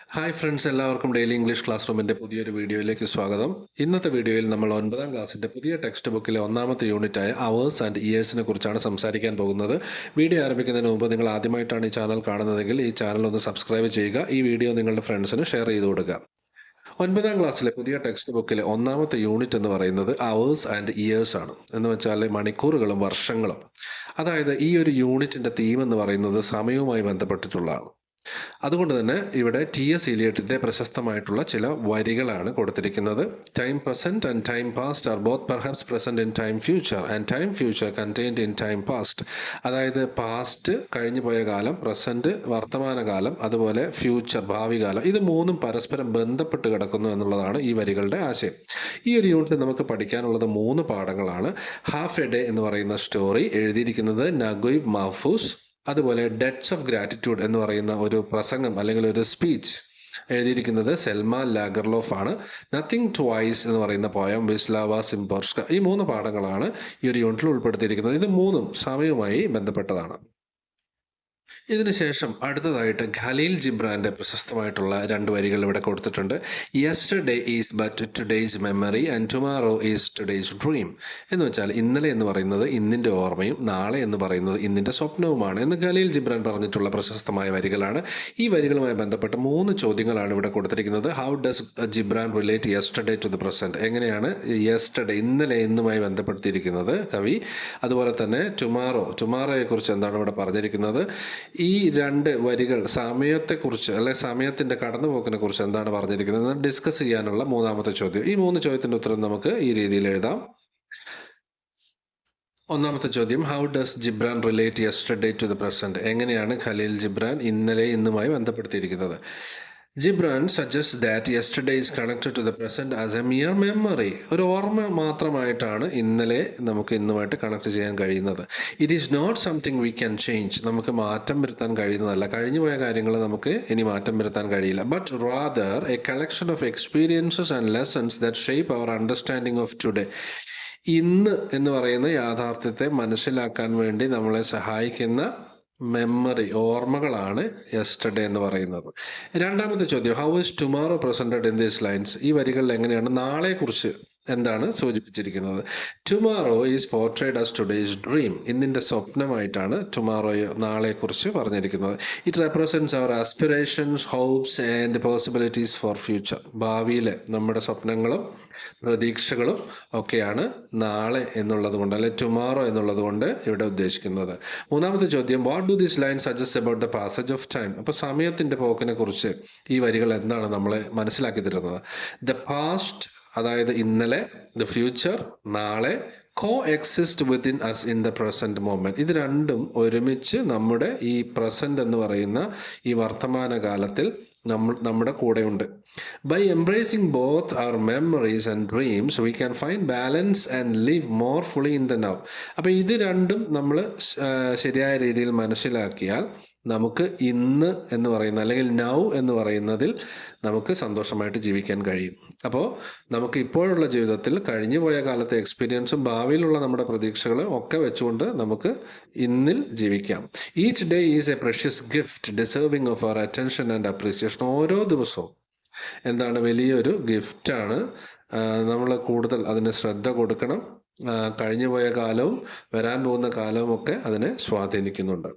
Hi friends, എല്ലാവർക്കും daily English class റൂമിൻ്റെ പുതിയൊരു വീഡിയോയിലേക്ക് സ്വാഗതം. ഇന്നത്തെ വീഡിയോയിൽ നമ്മൾ 9ാം ക്ലാസ്സിൻ്റെ പുതിയ ടെക്സ്റ്റ് ബുക്കിലെ ഒന്നാമത്തെ യൂണിറ്റായ അവേഴ്സ് ആൻഡ് ഇയേഴ്സിനെ കുറിച്ചാണ് സംസാരിക്കാൻ പോകുന്നത്. വീഡിയോ ആരംഭിക്കുന്നതിന് മുമ്പ് നിങ്ങൾ ആദ്യമായിട്ടാണ് ഈ ചാനൽ കാണുന്നതെങ്കിൽ ഈ ചാനൽ ഒന്ന് സബ്സ്ക്രൈബ് ചെയ്യുക. ഈ വീഡിയോ നിങ്ങളുടെ ഫ്രണ്ട്സിന് ഷെയർ ചെയ്ത് കൊടുക്കുക. 9ാം ക്ലാസ്സിലെ പുതിയ ടെക്സ്റ്റ് ബുക്കിലെ ഒന്നാമത്തെ യൂണിറ്റ് എന്ന് പറയുന്നത് അവേഴ്സ് ആൻഡ് ഇയേഴ്സ് ആണ്. എന്ന് വെച്ചാൽ മണിക്കൂറുകളും വർഷങ്ങളും. അതായത് ഈ ഒരു യൂണിറ്റിൻ്റെ തീം എന്ന് പറയുന്നത് സമയവുമായി ബന്ധപ്പെട്ടിട്ടുള്ളതാണ്. അതുകൊണ്ട് തന്നെ ഇവിടെ ടി.എസ്. ഇലിയട്ടിൻ്റെ പ്രശസ്തമായിട്ടുള്ള ചില വരികളാണ് കൊടുത്തിരിക്കുന്നത്. Time present and time past are both perhaps present in time future and time future contained in time past. അതായത് പാസ്റ്റ് കഴിഞ്ഞു പോയ കാലം, പ്രസൻറ്റ് വർത്തമാനകാലം, അതുപോലെ ഫ്യൂച്ചർ ഭാവി കാലം, ഇത് മൂന്നും പരസ്പരം ബന്ധപ്പെട്ട് കിടക്കുന്നു എന്നുള്ളതാണ് ഈ വരികളുടെ ആശയം. ഈ ഒരു യൂണിറ്റിൽ നമുക്ക് പഠിക്കാനുള്ളത് 3 പാഠങ്ങളാണ്. ഹാഫ് എ ഡേ എന്ന് പറയുന്ന സ്റ്റോറി എഴുതിയിരിക്കുന്നത് നഗുയിബ് മഹ്ഫൂസ്. അതുപോലെ ഡെറ്റ്സ് ഓഫ് ഗ്രാറ്റിറ്റ്യൂഡ് എന്ന് പറയുന്ന ഒരു പ്രസംഗം അല്ലെങ്കിൽ ഒരു സ്പീച്ച് എഴുതിയിരിക്കുന്നത് സെൽമാൻ ലാഗർലോഫ് ആണ്. നത്തിങ് ട്വൈസ് എന്ന് പറയുന്ന പോയം വിസ്ലാവ സിംബോർസ്ക. ഈ 3 പാഠങ്ങളാണ് ഈ ഒരു യൂണിറ്റിൽ ഉൾപ്പെടുത്തിയിരിക്കുന്നത്. ഇത് 3ഉം സമയവുമായി ബന്ധപ്പെട്ടതാണ്. ഇതിനുശേഷം അടുത്തതായിട്ട് ഖലീൽ ജിബ്രാൻ്റെ പ്രശസ്തമായിട്ടുള്ള 2 വരികൾ ഇവിടെ കൊടുത്തിട്ടുണ്ട്. Yesterday is but today's memory and tomorrow is today's dream. എന്ന് വെച്ചാൽ ഇന്നലെ എന്ന് പറയുന്നത് ഇന്നിൻ്റെ ഓർമ്മയും നാളെ എന്ന് പറയുന്നത് ഇന്നിൻ്റെ സ്വപ്നവുമാണ് എന്ന് ഖലീൽ ജിബ്രാൻ പറഞ്ഞിട്ടുള്ള പ്രശസ്തമായ വരികളാണ്. ഈ വരികളുമായി ബന്ധപ്പെട്ട് 3 ചോദ്യങ്ങളാണ് ഇവിടെ കൊടുത്തിരിക്കുന്നത്. How does Gibran relate yesterday to the present? എങ്ങനെയാണ് യെസ്റ്റർഡേ ഇന്നലെ എന്നുമായി ബന്ധപ്പെടുത്തിയിരിക്കുന്നത് കവി? അതുപോലെ തന്നെ ടുമാറോയെക്കുറിച്ച് എന്താണ് ഇവിടെ പറഞ്ഞിരിക്കുന്നത്? ഈ 2 വരികൾ സമയത്തെക്കുറിച്ച് അല്ലെ സമയത്തിൻ്റെ കടന്നുപോക്കിനെ കുറിച്ച് എന്താണ് പറഞ്ഞിരിക്കുന്നത് ഡിസ്കസ് ചെയ്യാനുള്ള 3ാമത്തെ ചോദ്യം. ഈ 3 ചോദ്യത്തിൻ്റെ ഉത്തരം നമുക്ക് ഈ രീതിയിൽ എഴുതാം. ഒന്നാമത്തെ ചോദ്യം, how does Gibran relate yesterday to the present? എങ്ങനെയാണ് ഖലീൽ ജിബ്രാൻ ഇന്നലെ ഇന്നുമായി ബന്ധപ്പെടുത്തിയിരിക്കുന്നത്? Gibran suggest that yesterday is connected to the present as a mere memory. ഒരു ഓർമ്മ മാത്രമായിട്ടാണ് ഇന്നലെ നമുക്ക് ഇന്നുമായിട്ട് കണക്ട് ചെയ്യാൻ കഴിയുന്നത്. It is not something we can change. നമുക്ക് മാറ്റം വരുത്താൻ കഴിയുന്നതല്ല. കഴിഞ്ഞുപോയ കാര്യങ്ങൾ നമുക്ക് ഇനി മാറ്റം വരുത്താൻ കഴിയില്ല. But rather a collection of experiences and lessons that shape our understanding of today. ഇന്ന് എന്ന് പറയുന്ന യാഥാർത്ഥ്യത്തെ മനസ്സിലാക്കാൻ വേണ്ടി നമ്മളെ സഹായിക്കുന്ന മെമ്മറി, ഓർമ്മകളാണ് യെസ്റ്റർഡേ എന്ന് പറയുന്നത്. 2ാമത്തെ ചോദ്യം, how is tomorrow presented in these lines? ഈ വരികളിൽ എങ്ങനെയാണ് നാളെക്കുറിച്ച് എന്താണ് സൂചിപ്പിച്ചിരിക്കുന്നത്? Tomorrow is portrayed as today's dream. ഇന്നിൻ്റെ സ്വപ്നമായിട്ടാണ് നാളെക്കുറിച്ച് പറഞ്ഞിരിക്കുന്നത്. It represents our aspirations, hopes and possibilities for future. ഭാവിയിലെ നമ്മുടെ സ്വപ്നങ്ങളും പ്രതീക്ഷകളും ഒക്കെയാണ് നാളെ എന്നുള്ളത് കൊണ്ട് അല്ലെ ടുമാറോ എന്നുള്ളത് കൊണ്ട് ഇവിടെ ഉദ്ദേശിക്കുന്നത്. 3ാമത്തെ ചോദ്യം, what do this line suggest about the passage of time? അപ്പോൾ സമയത്തിൻ്റെ പോക്കിനെ കുറിച്ച് ഈ വരികൾ എന്താണ് നമ്മളെ മനസ്സിലാക്കി തരുന്നത്? ദ പാസ്റ്റ്, അതായത് ഇന്നലെ, ദ ഫ്യൂച്ചർ നാളെ, coexist within us in the present moment. ഇത് രണ്ടും ഒരുമിച്ച് നമ്മുടെ ഈ പ്രസൻറ്റ് എന്ന് പറയുന്ന ഈ വർത്തമാനകാലത്തിൽ നമ്മുടെ കൂടെയുണ്ട്. By embracing both our memories and dreams we can find balance and live more fully in the now. അപ്പോൾ ഇത് രണ്ടും നമ്മൾ ശരിയായ രീതിയിൽ മനസ്സിലാക്കിയാൽ നമുക്ക് ഇന്ന് എന്ന് പറയുന്ന അല്ലെങ്കിൽ നൗ എന്ന് പറയുന്നതിൽ നമുക്ക് സന്തോഷമായിട്ട് ജീവിക്കാൻ കഴിയും. അപ്പോൾ നമുക്ക് ഇപ്പോഴുള്ള ജീവിതത്തിൽ കഴിഞ്ഞു പോയ കാലത്തെ എക്സ്പീരിയൻസും ഭാവിയിലുള്ള നമ്മുടെ പ്രതീക്ഷകളും ഒക്കെ വെച്ചുകൊണ്ട് നമുക്ക് ഇന്നിൽ ജീവിക്കാം. Each day is a precious gift deserving of our attention and appreciation. ഓരോ ദിവസവും എന്താണ് വലിയൊരു ഗിഫ്റ്റാണ്. നമ്മൾ കൂടുതൽ അതിന് ശ്രദ്ധ കൊടുക്കണം. കഴിഞ്ഞു പോയ കാലവും വരാൻ പോകുന്ന കാലവും ഒക്കെ അതിനെ സ്വാധീനിക്കുന്നുണ്ട്.